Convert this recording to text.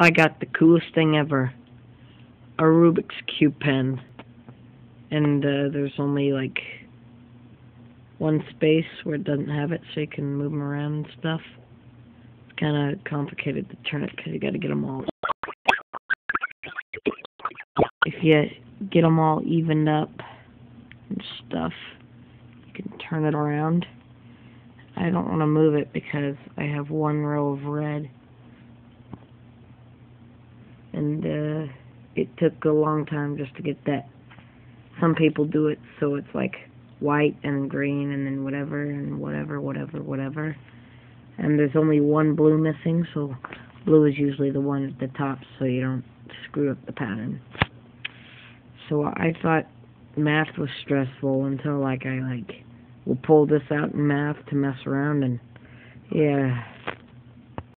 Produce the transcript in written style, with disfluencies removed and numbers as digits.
I got the coolest thing ever. A Rubik's Cube pen. And there's only like one space where it doesn't have it, so you can move them around and stuff. It's kind of complicated to turn it because you got to get them all. If you get them all evened up and stuff, you can turn it around. I don't want to move it because I have one row of red. And it took a long time just to get that. Some people do it so it's like white and green and then whatever and whatever. And there's only one blue missing, so blue is usually the one at the top so you don't screw up the pattern. So I thought math was stressful until I will pull this out in math to mess around, and yeah.